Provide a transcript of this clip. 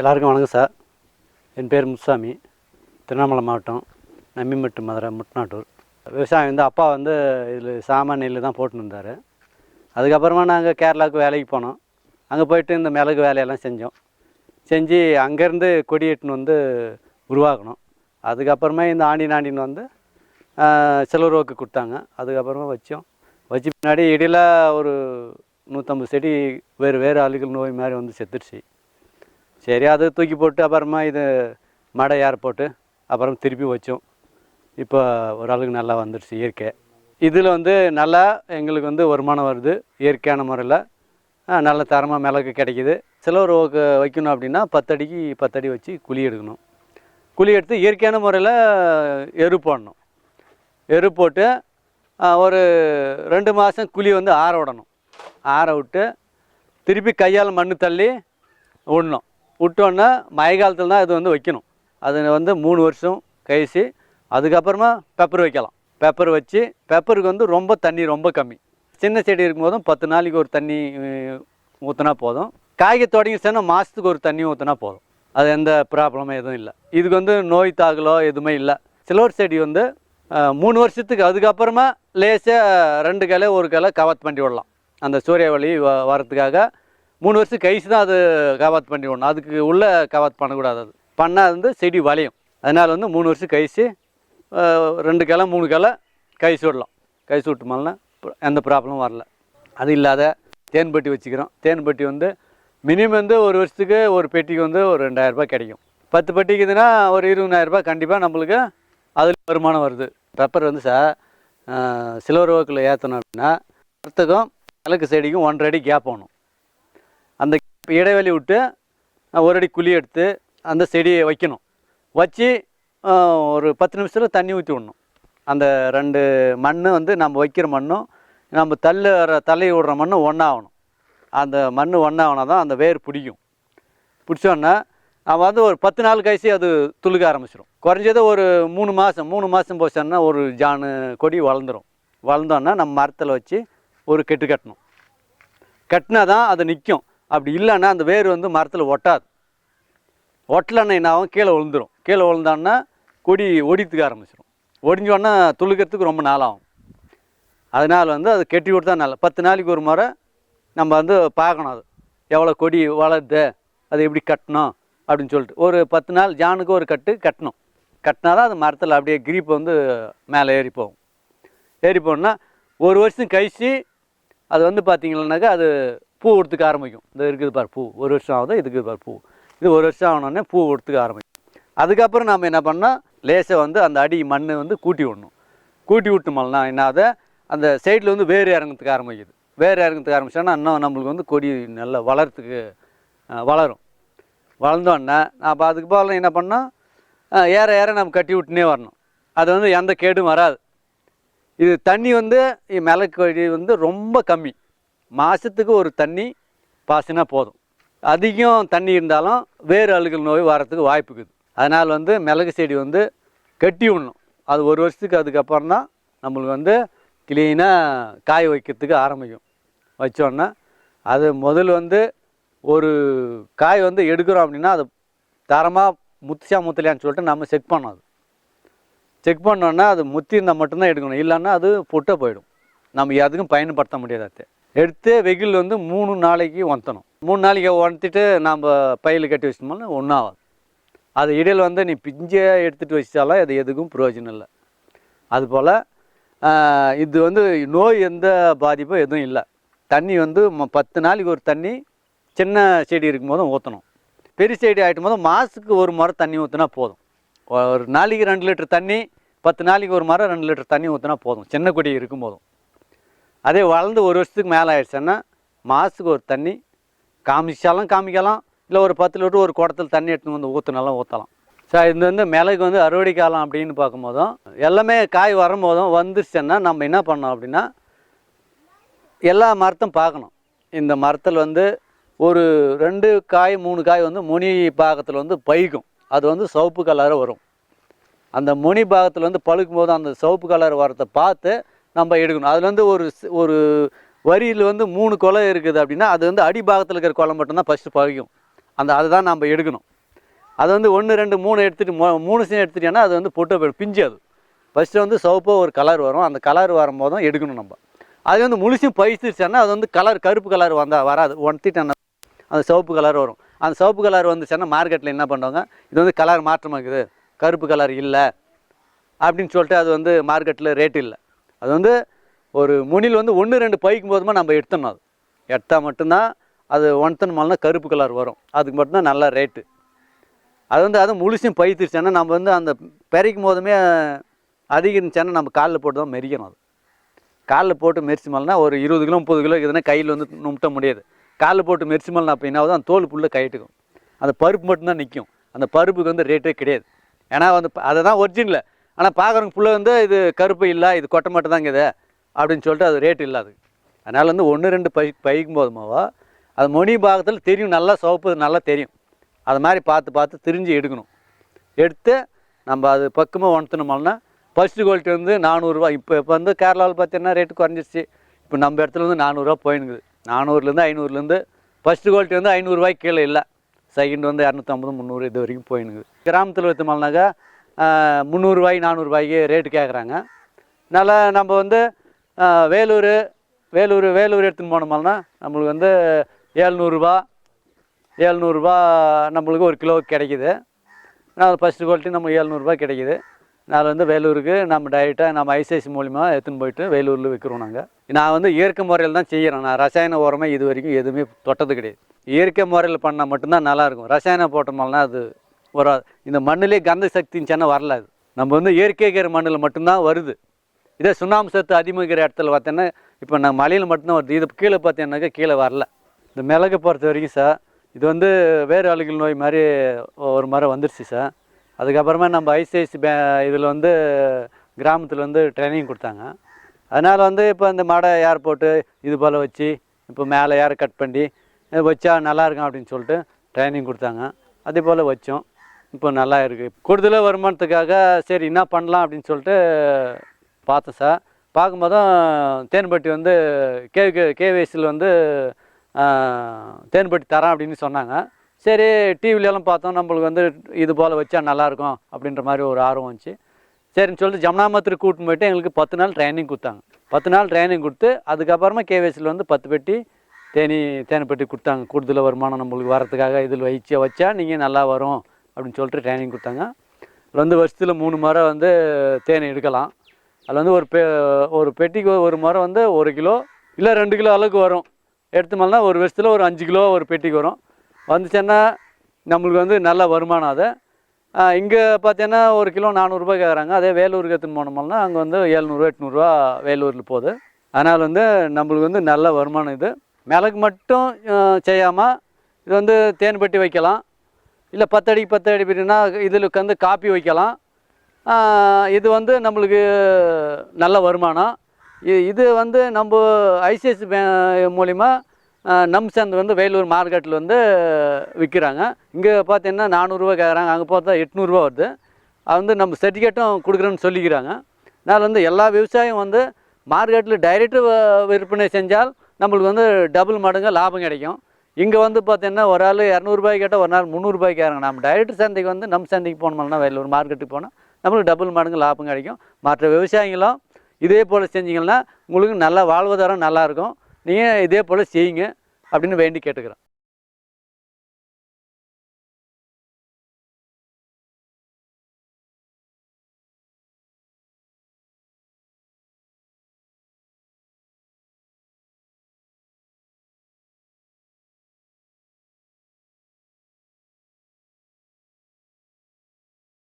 எல்லாருக்கும் வணக்கம் சார். என் பேர் முத்துசாமி, திருவண்ணாமலை மாவட்டம், நம்பிமட்டு மதுரை முட்நாட்டூர். விவசாயம் வந்து அப்பா வந்து இதில் சாமான் நெல் தான் போட்டுன்னு இருந்தார். அதுக்கப்புறமா நாங்கள் கேரளாவுக்கு வேலைக்கு போனோம். அங்கே போயிட்டு இந்த மிளகு வேலையெல்லாம் செஞ்சு அங்கேருந்து கொடி எட்டுன்னு வந்து உருவாக்கணும். அதுக்கப்புறமா இந்த ஆண்டின்னு வந்து சிலரோக்கு கொடுத்தாங்க. அதுக்கப்புறமா வச்சு பின்னாடி இடையில் ஒரு 150 செடி வேறு அழுகல் நோய் மாதிரி வந்து செத்துடுச்சு. சரி, அது தூக்கி போட்டு அப்புறமா இது மடை ஏற போட்டு அப்புறம் திருப்பி வச்சோம். இப்போ ஓரளவுக்கு நல்லா வந்துடுச்சு இயற்கை. இதில் வந்து நல்லா எங்களுக்கு வந்து வருமானம் வருது. இயற்கையான முறையில் நல்ல தரமாக மிளகு கிடைக்கிது. சிலர் வைக்கணும் அப்படின்னா 10 அடிக்கு 10 அடி வச்சு குழி எடுக்கணும். குழி எடுத்து இயற்கையான முறையில் எரு போடணும். எரு போட்டு ஒரு 2 மாதம் குழி வந்து ஆற விடணும். ஆற விட்டு திருப்பி கையால் மண் தள்ளி விட்டோன்னா மழை காலத்தில் தான் இது வந்து வைக்கணும். அது வந்து 3 வருஷம் கழிச்சு அதுக்கப்புறமா பெப்பர் வைக்கலாம். பெப்பருக்கு வந்து தண்ணி ரொம்ப கம்மி. சின்ன செடி இருக்கும்போதும் 10 நாளைக்கு ஒரு தண்ணி ஊற்றினா போதும். காய்க தொடங்கிச்சுன்னா மாதத்துக்கு ஒரு தண்ணி ஊற்றினா போதும். அது எந்த ப்ராப்ளமும் எதுவும் இல்லை. இதுக்கு வந்து நோய் தாக்கலோ எதுவுமே இல்லை. சிலோர் செடி வந்து 3 வருஷத்துக்கு அதுக்கப்புறமா லேசாக 2 கிளை 1 கிளை கவாத் பண்ணி விடலாம். அந்த சூரிய ஒளி வரத்துக்காக 3 வருஷம் கழிச்சு தான் அது கவாத் பண்ணி விடணும். அதுக்கு உள்ளே கவாத் பண்ணக்கூடாது. அது பண்ணால் வந்து செடி வளையும். அதனால் வந்து 3 வருஷம் கழிச்சு 2 கிளை 3 கிளை கழிச்சு விடலாம். கழிச்சு விட்டோம்னா எந்த ப்ராப்ளமும் வரல. அது இல்லாத தேன் பெட்டி வச்சுக்கிறோம். தேன் பெட்டி வந்து மினிமம் வந்து ஒரு வருஷத்துக்கு ஒரு பெட்டிக்கு வந்து ஒரு 2000 ரூபாய் கிடைக்கும். 10 பெட்டிக்குதுன்னா ஒரு 20,000 ரூபாய் கண்டிப்பாக நம்மளுக்கு அதில் வருமானம் வருது. பெப்பர் வந்து சில்வர் ஓக்கில் ஏற்றணும் அப்படின்னா மரத்துக்கும் மிளகு செடிக்கும் 1.5 அடி கேப் ஆகணும். அந்த இடைவெளி விட்டு 1 அடி குழி எடுத்து அந்த செடியை வைக்கணும். வச்சு ஒரு 10 நிமிஷத்தில் தண்ணி ஊற்றி விடணும். அந்த 2 மண் வந்து நம்ம வைக்கிற மண்ணும் நம்ம தள்ளி விடுற மண்ணும் ஒன்றாகணும். அந்த மண் ஒன்றாகனா தான் அந்த வேர் பிடிக்கும். பிடிச்சோன்னா நம்ம வந்து ஒரு 10 நாள் கழிச்சு அது துளுக்க ஆரம்பிச்சிடும். குறைஞ்சது ஒரு 3 மாதம் போச்சோன்னா ஒரு ஜானு கொடி வளர்ந்துடும். வளர்ந்தோன்னா நம்ம மரத்தில் வச்சு ஒரு கெட்டு கட்டணும். கட்டினா தான் அது நிற்கும். அப்படி இல்லைன்னா அந்த வேர் வந்து மரத்தில் ஒட்டாது. ஒட்டலைன்னா என்ன ஆகும்? கீழே விழுந்துடும். கீழே விழுந்தான்னா கொடி ஒடித்துக்க ஆரம்பிச்சிடும். ஒடிஞ்சோன்னா துளுக்கிறதுக்கு ரொம்ப நாள் ஆகும். அதனால் வந்து அது கெட்டி விட்டு தான் நல்லா 10 நாளைக்கு ஒரு முறை நம்ம வந்து பார்க்கணும். அது எவ்வளோ கொடி வளருது, அது எப்படி கட்டணும் அப்படின்னு சொல்லிட்டு ஒரு 10 நாள் ஜானுக்கு ஒரு கட்டணும். கட்டினா தான் அது மரத்தில் அப்படியே கிரீப் வந்து மேலே ஏறி போகணுன்னா ஒரு வருஷம் கழிச்சு அது வந்து பார்த்திங்கன்னாக்கா அது பூ கொடுத்துக்க ஆரம்பிக்கும். இது இருக்குது பார் பூ, 1 வருஷம் ஆகுது. இதுக்கு பார் பூ, இது 1 வருஷம் ஆகணுன்னே பூ கொடுத்துக்க ஆரம்பிக்கும். அதுக்கப்புறம் நம்ம என்ன பண்ணால் லேசாக வந்து அந்த அடி மண் வந்து கூட்டி விடணும். கூட்டி விட்டோம்னா என்னாவது அந்த சைடில் வந்து வேர் இறங்கிறதுக்கு ஆரம்பிக்குது. வேர் இறங்கிறதுக்கு ஆரம்பிச்சோன்னா இன்னும் நம்மளுக்கு வந்து கொடி நல்லா வளரும். வளர்ந்தோடனே அப்போ அதுக்கு போல என்ன பண்ணோம், ஏற நம்ம கட்டி விட்டுனே வரணும். அது வந்து எந்த கேடும் வராது. இது தண்ணி வந்து மிளகு கொடி வந்து ரொம்ப கம்மி. மாதத்துக்கு ஒரு தண்ணி பாய்ச்சினா போதும். அதிகம் தண்ணி இருந்தாலும் வேறு அழுகல் நோய் வரத்துக்கு வாய்ப்பு இருக்குது. அதனால் வந்து மிளகு செடி வந்து கட்டி விடணும். அது 1 வருஷத்துக்கு அதுக்கப்புறம் தான் நம்மளுக்கு வந்து க்ளீனாக காய வைக்கிறதுக்கு ஆரம்பிக்கும். வச்சோன்னா அது முதல் வந்து ஒரு காய் வந்து எடுக்கிறோம் அப்படின்னா அது தரமாக முத்தலையான்னு சொல்லிட்டு நம்ம செக் பண்ணோம். அது செக் பண்ணோன்னா அது முத்தி இருந்தால் மட்டும்தான் எடுக்கணும். இல்லைன்னா அது புட்டை போயிடும். நம்ம எதுக்கும் பயன்படுத்த முடியாது. அது எடுத்து வெயில் வந்து 3 நாளைக்கு உணர்த்தணும். 3 நாளைக்கு உணர்த்திட்டு நம்ம பையில் கட்டி வச்சோம்னா ஒன்றும் ஆகாது. அது இடையில் வந்து நீ பிஞ்சை எடுத்துகிட்டு வச்சாலும் அது எதுக்கும் பிரயோஜனம் இல்லை. அதுபோல் இது வந்து நோய் எந்த பாதிப்பும் எதுவும் இல்லை. தண்ணி வந்து 10 நாளைக்கு ஒரு தண்ணி சின்ன செடி இருக்கும்போதும் ஊற்றணும். பெரிய செடி ஆகிட்டும் போது மாதத்துக்கு ஒரு முறை தண்ணி ஊற்றினா போதும். ஒரு நாளைக்கு 2 லிட்டர் தண்ணி, 10 நாளைக்கு ஒரு முறை 2 லிட்டர் தண்ணி ஊற்றினா போதும் சின்ன கொடி இருக்கும்போதும். அதே வளர்ந்து 1 வருஷத்துக்கு மேலே ஆயிடுச்சுன்னா மாதத்துக்கு ஒரு தண்ணி காமிக்கலாம். இல்லை ஒரு 10 லிட்டர் ஒரு குடத்தில் தண்ணி எடுத்துன்னு வந்து ஊற்றினாலும் ஊற்றலாம். சார், இது வந்து மிளகு வந்து அறுவடை காலம் அப்படின்னு பார்க்கும்போதும் எல்லாமே காய் வரும்போதும் வந்துருச்சுன்னா நம்ம என்ன பண்ணோம் அப்படின்னா எல்லா மரத்தும் பார்க்கணும். இந்த மரத்தில் வந்து ஒரு 2 காய் 3 காய் வந்து முனி பாகத்தில் வந்து பைக்கும். அது வந்து சிவப்பு கலரை வரும். அந்த முனி பாகத்தில் வந்து பழுக்கும் போது அந்த சிவப்பு கலர் வரத்தை பார்த்து நம்ம எடுக்கணும். அதில் வந்து ஒரு வரியில் வந்து 3 கொலை இருக்குது அப்படின்னா அது வந்து அடிபாகத்தில் இருக்கிற கொலை மட்டும்தான் ஃபஸ்ட்டு பழுக்கும். அதுதான் நம்ம எடுக்கணும். அது வந்து 1 2 3 எடுத்துகிட்டு 3 சீன் எடுத்துட்டீங்கன்னா அது வந்து பொட்டு போயிடும், பிஞ்சு. அது ஃபஸ்ட்டு வந்து சிவப்பு ஒரு கலர் வரும், அந்த கலர் வரும்போதும் எடுக்கணும் நம்ம. அது வந்து முழுசும் பயிச்சிருச்சுன்னா அது வந்து கலர் கருப்பு கலர் வராது, ஒன்த்திட்டேன்னா அந்த சிவப்பு கலர் வரும். அந்த சிவப்பு கலர் வந்துச்சுன்னா மார்க்கெட்டில் என்ன பண்ணுவாங்க, இது வந்து கலர் மாற்றமாக்குது, கருப்பு கலர் இல்லை அப்படின்னு சொல்லிட்டு அது வந்து மார்க்கெட்டில் ரேட்டு இல்லை. அது வந்து ஒரு முனில் வந்து 1 2 பைக்கும் போதுமா நம்ம எடுத்துடணும். அது எடுத்தால் மட்டும்தான் அது ஒன்த்தன் மேலே கருப்பு கலர் வரும், அதுக்கு மட்டும்தான் நல்ல ரேட்டு. அது வந்து அது முழுசும் பயித்துருச்சுன்னா நம்ம வந்து அந்த பெரைக்கும் போதுமே அதிகம் இருந்துச்சுன்னா நம்ம காலில் போட்டு தான் மெரிக்கணும். அது காலில் போட்டு மெரிச்சு மேலேனா ஒரு 20 கிலோ 30 கிலோ இதுனா கையில் வந்து நும்ட்ட முடியாது. காலில் போட்டு மெரிச்சு மேலே அப்போ என்ன ஆகுது, அந்த தோல் புல்ல கைட்டுக்கும், அந்த பருப்பு மட்டும்தான் நிற்கும். அந்த பருப்புக்கு வந்து ரேட்டே கிடையாது. ஏன்னா வந்து அதை தான் ஒரிஜினல். ஆனால் பார்க்குறவங்க புள்ள வந்து இது கருப்பு இல்லை, இது கொட்டை மட்டும் தாங்க இது அப்படின்னு சொல்லிட்டு அது ரேட்டு இல்லை. அது அதனால் வந்து 1 2 பைக்கும் போதுமாவோ அது மொனி பாகத்தில் தெரியும், நல்லா சிவப்பு நல்லா தெரியும். அது மாதிரி பார்த்து பார்த்து திரிஞ்சு எடுக்கணும். எடுத்து நம்ம அது பக்கமாக உணர்த்தினோம்னா ஃபஸ்ட்டு குவாலிட்டி வந்து 400 ரூபா. இப்போ வந்து கேரளாவில் பார்த்தீங்கன்னா ரேட்டு குறைஞ்சிருச்சு. இப்போ நம்ம இடத்துல வந்து 400 ரூபா போயினுக்குது. 400லேருந்து 500லேருந்து ஃபஸ்ட்டு குவாலிட்டி வந்து 500 ரூபாய்க்கு கீழே இல்லை. செகண்ட் வந்து 250 300 இது வரைக்கும் போயினுக்குது. கிராமத்தில் விற்றோம்னாக்கா 300 ரூபாய்க்கு 400 ரூபாய்க்கு ரேட்டு கேட்குறாங்க. அதனால் நம்ம வந்து வேலூர் எடுத்துன்னு போனோம்னா நம்மளுக்கு வந்து 700 ரூபா நம்மளுக்கு ஒரு கிலோ கிடைக்கிது. நான் ஃபஸ்ட்டு குவாலிட்டி நம்ம 700 ரூபா கிடைக்கிது. நான் வந்து வேலூருக்கு நம்ம டைரெக்டாக நம்ம ஐசிஐசி மூலிமா எடுத்துன்னு போயிட்டு வேலூரில் விற்கிறோம். நான் வந்து இயற்கை முறையில் தான் செய்கிறேன். நான் ரசாயன உரமே இது வரைக்கும் எதுவுமே தொட்டது கிடையாது. இயற்கை முறையில் பண்ணால் மட்டும்தான் நல்லாயிருக்கும். ரசாயனம் போட்டோம்னா அது வராது. இந்த மண்ணிலே கந்த சக்தின்னு வரல. அது நம்ம வந்து இயற்கைக்கிற மண்ணில் மட்டும்தான் வருது. இதே சுண்ணாம்பு சத்து அதிகமாகிற இடத்துல பார்த்தோன்னா இப்போ நான் மலையில் மட்டும்தான் வருது. இது கீழே பார்த்தீங்கன்னாக்கா கீழே வரல. இந்த மிளகை பொறுத்த வரைக்கும் சார், இது வந்து வேறு அழுகல் நோய் மாதிரி ஒரு மரம் வந்துருச்சு சார். அதுக்கப்புறமா நம்ம ஐசிஐசி இதில் வந்து கிராமத்தில் வந்து ட்ரைனிங் கொடுத்தாங்க. அதனால் வந்து இப்போ இந்த மடை ஏர் போட்டு இது போல் வச்சு இப்போ மேலே ஏர் கட் பண்ணி வச்சா நல்லாயிருக்கும் அப்படின்னு சொல்லிட்டு ட்ரைனிங் கொடுத்தாங்க. அதே போல் வச்சோம். இப்போ நல்லா இருக்குது. கூடுதலாக வருமானத்துக்காக சரி என்ன பண்ணலாம் அப்படின்னு சொல்லிட்டு பார்த்தேன் சார். பார்க்கும்போதும் தேன்பட்டி வந்து கேவிஎஸ்சியில் வந்து தேன்பட்டி தரேன் அப்படின்னு சொன்னாங்க. சரி டிவிலெலாம் பார்த்தோம், நம்மளுக்கு வந்து இது போல் வச்சா நல்லாயிருக்கும் அப்படின்ற மாதிரி ஒரு ஆர்வம் வந்துச்சு. சரின்னு சொல்லிட்டு ஜமுனாமத்திற்கு கூட்டின்னு போயிட்டு எங்களுக்கு 10 நாள் ட்ரைனிங் கொடுத்தாங்க. 10 நாள் ட்ரைனிங் கொடுத்து அதுக்கப்புறமா கேவிஎஸ்சியில் வந்து 10 பெட்டி தேனப்பட்டி கொடுத்தாங்க. கூடுதல் வருமானம் நம்மளுக்கு வரத்துக்காக இதில் வச்சா நீங்கள் நல்லா வரும் அப்படின்னு சொல்லிட்டு ட்ரைனிங் கொடுத்தாங்க. அதில் வந்து வருஷத்தில் 3 முறை வந்து தேனை எடுக்கலாம். அதில் வந்து ஒரு பெட்டிக்கு ஒரு முறை வந்து 1 கிலோ இல்லை 2 கிலோ அளவுக்கு வரும். எடுத்தோம்னா ஒரு வருஷத்தில் ஒரு 5 கிலோ ஒரு பெட்டிக்கு வரும். வந்துச்சுன்னா நம்மளுக்கு வந்து நல்ல வருமானம். அது இங்கே பார்த்தீங்கன்னா 1 கிலோ 400 ரூபாய் கேட்குறாங்க. அதே வேலூருக்கு எடுத்துன்னு போனோம்னா அங்கே வந்து 700 800 வேலூரில் போகுது. அதனால் வந்து நம்மளுக்கு வந்து நல்ல வருமானம். இது மிளகு மட்டும் செய்யாமல் இது வந்து தேன்பட்டி வைக்கலாம். இல்லை 10 அடிக்கு 10 அடி பிடினா இதில் வந்து காப்பி வைக்கலாம். இது வந்து நம்மளுக்கு நல்ல வருமானம். இது வந்து நம்ம ஐசிஐசி மூலிமா நம் சந்தை வந்து வேலூர் மார்க்கெட்டில் வந்து விற்கிறாங்க. இங்கே பார்த்தீங்கன்னா 400 ரூபா கேட்குறாங்க, அங்கே பார்த்தா 800 ரூபா வருது. அது வந்து நம்ம சர்டிஃபிகேட்டும் கொடுக்குறேன்னு சொல்லிக்கிறாங்க. அதனால் வந்து எல்லா விவசாயம் வந்து மார்க்கெட்டில் டைரெக்டு விற்பனை செஞ்சால் நம்மளுக்கு வந்து டபுள் மடங்கு லாபம் கிடைக்கும். இங்கே வந்து பார்த்தீங்கன்னா ஒரு ஆள் 200 ரூபாய்க்கு கேட்டால் ஒரு நாள் 300 ரூபாய்க்கு கேட்குறாங்க. நம்ம டைரெக்ட் சந்தைக்கு வந்து நம்ம சந்தைக்கு போனோம்னா வேலூர் மார்க்கெட்டுக்கு போனால் நம்மளுக்கு டபுள் மடங்கு லாபம் கிடைக்கும். மற்ற விவசாயிகளும் இதே போல் செஞ்சிங்கன்னா உங்களுக்கு நல்ல வாழ்வாதாரம் நல்லாயிருக்கும். நீங்கள் இதே போல் செய்யுங்க அப்படின்னு வேண்டி கேட்டுக்கிறேன்.